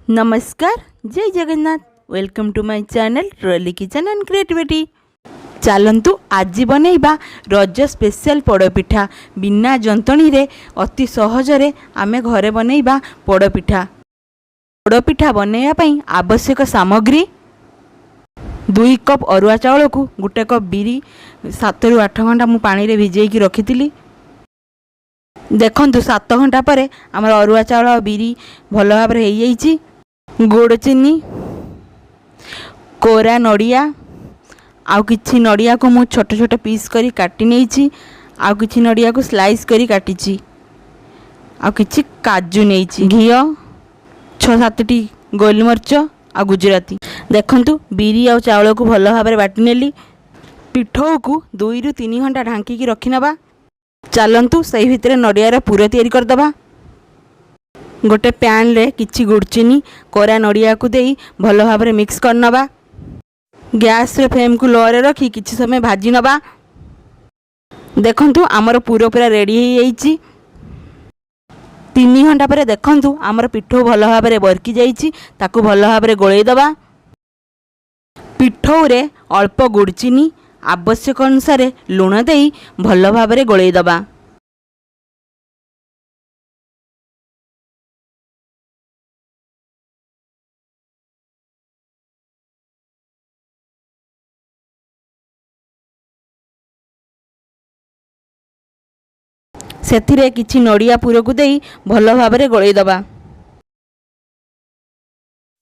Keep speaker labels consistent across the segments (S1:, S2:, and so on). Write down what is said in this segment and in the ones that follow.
S1: नमस्कार, जय Jagannath. Welcome to my channel trolley kitchen and creativity. चलतु आज बनैबा रज स्पेशल पोड़पिठा बिना जंतणी रे अति सहजरे आमे घरे बनैबा पोड़पिठा। पोड़पिठा बनैया पई आवश्यक सामग्री 2 कप अरुआ चाउल को 1 कप बिरी 7 ରୁ 8 घंटा मु पानी रे भिजेकी रखिथिली। देखंतु 7 घंटा परे हमर अरुआ चाउल और बिरी भल भाव रे हेई जाईची। गुड़ चीनी कोरा नड़िया आउ किछि नड़िया को मु छोट छोट पीस करी काटी नेइची। आउ किछि नड़िया को स्लाइस करी काटीची। आउ किछि काजू नेइची। घियो 6-7टी गोलमरीच आ गुजराती। देखंतु बिरी आ चाउल को भल भाव रे बाटी नेली। पिठौ को 2 ରୁ 3 घंटा ढांकी की रखी नबा। चलंतु सही भितर नड़िया पूरा तैयारी करदबा। गोटे पैन रे किछि गुड़ चीनी कोरा नड़िया को देई भल भाव रे मिक्स कर नबा। गैस रे फ्लेम को लो रे रखी किछि समय भाजी नबा। देखंतु हमर पूरा पूरा रेडी हो जाईची। 3 घंटा पर देखंतु हमर पिठौ भल भाव रे बरकी जाईची। ताकू भल भाव रे गोळेई दबा। पिठौ रे अल्प गुड़ चीनी आवश्यक अनुसार लुण देई भल भाव रे गोळेई दबा। सेथिरे किछि नड़िया पूर को देई भल भाव रे गोळेई दबा।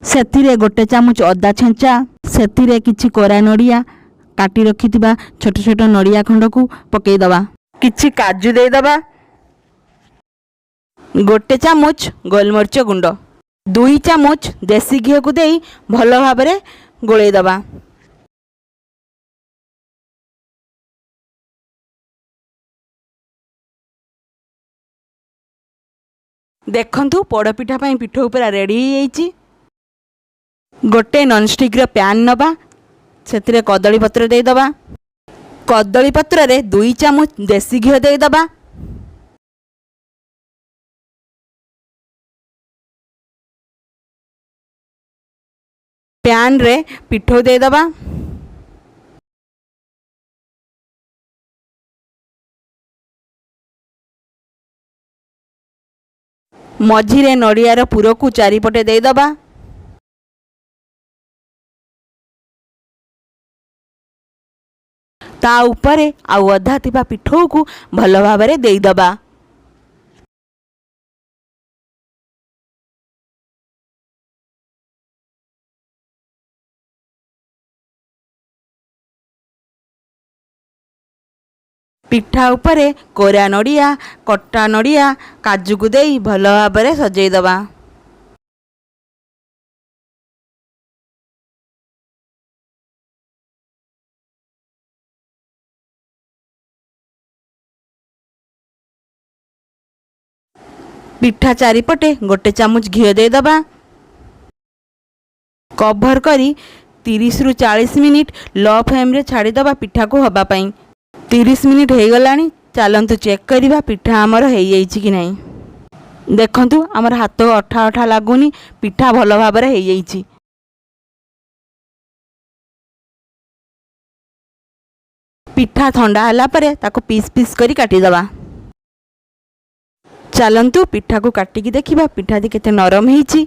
S1: सेथिरे गोटे चामच अदा छेंचा सेथिरे किछि कोरा नड़िया काटी रखिथिबा छोट छोट नड़िया खंड को पकेई दबा। किछि काजू देई दबा। गोटे चामच गोलमरीच गुंड 2 चामच देसी घी को देई भल भाव रे गोळेई दबा। देखंतु पोड़पिठा पई पिठौ पूरा रेडी हो जाईची। गोटे नॉनस्टिक रो पैन नबा। सेतिरे कदली पत्र दे दबा। कदली पत्र रे 2 चामच देसी घी दे दबा। पैन रे पिठौ दे दबा। मझिरे नड़ियार पूर को चारिपटे दे दबा। ता उपरे आउ अधा थिबा पिठौ को भल भाव रे दे दबा। पिठा उपरे कोरा नड़िया कटा नड़िया काजू को देई भल भाव रे सजेई दबा। पिठा चारिपटे गोटे चामच घी दे दबा। कवर करी 30 ରୁ 40 मिनिट लो फ्लेम रे छाड़ी दबा पिठा को हबा पई। 30 मिनिट हो गलानी। चलंतु चेक करिबा पिठा हमर हेई जाईची कि नहीं। देखंतु हमर हाथ अठा अठा लागुनी। पिठा भल भाव रे हेई जाईची। पिठा ठंडा हला परे ताको पीस पीस करी काटी दबा। चलंतु पिठा को काटिकी देखिबा पिठा दी केते नरम हेईची।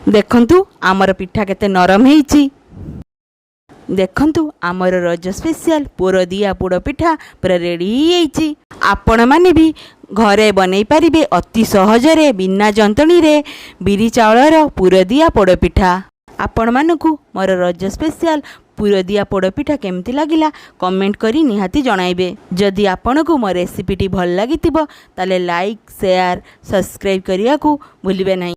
S1: देखंतु हमर पिठा केते नरम हेईची। देखंतु आमर रज स्पेशल पुर दिया पोड़ पिठा पूरा रेडी होईची। आपण माने भी घरे बनै पारिबे अति सहजरे बिना जंतणी रे बिरी चाउलर पुर दिया पोड़ पिठा। आपण मानकु मोर रज स्पेशल पुर दिया पोड़ पिठा केमती लागिला कमेंट करी निहाती जणाइबे। जदि आपनको मो रेसिपीटी भल लागितिबो ताले लाइक शेयर सब्सक्राइब करिया को भूलिबे नहीं।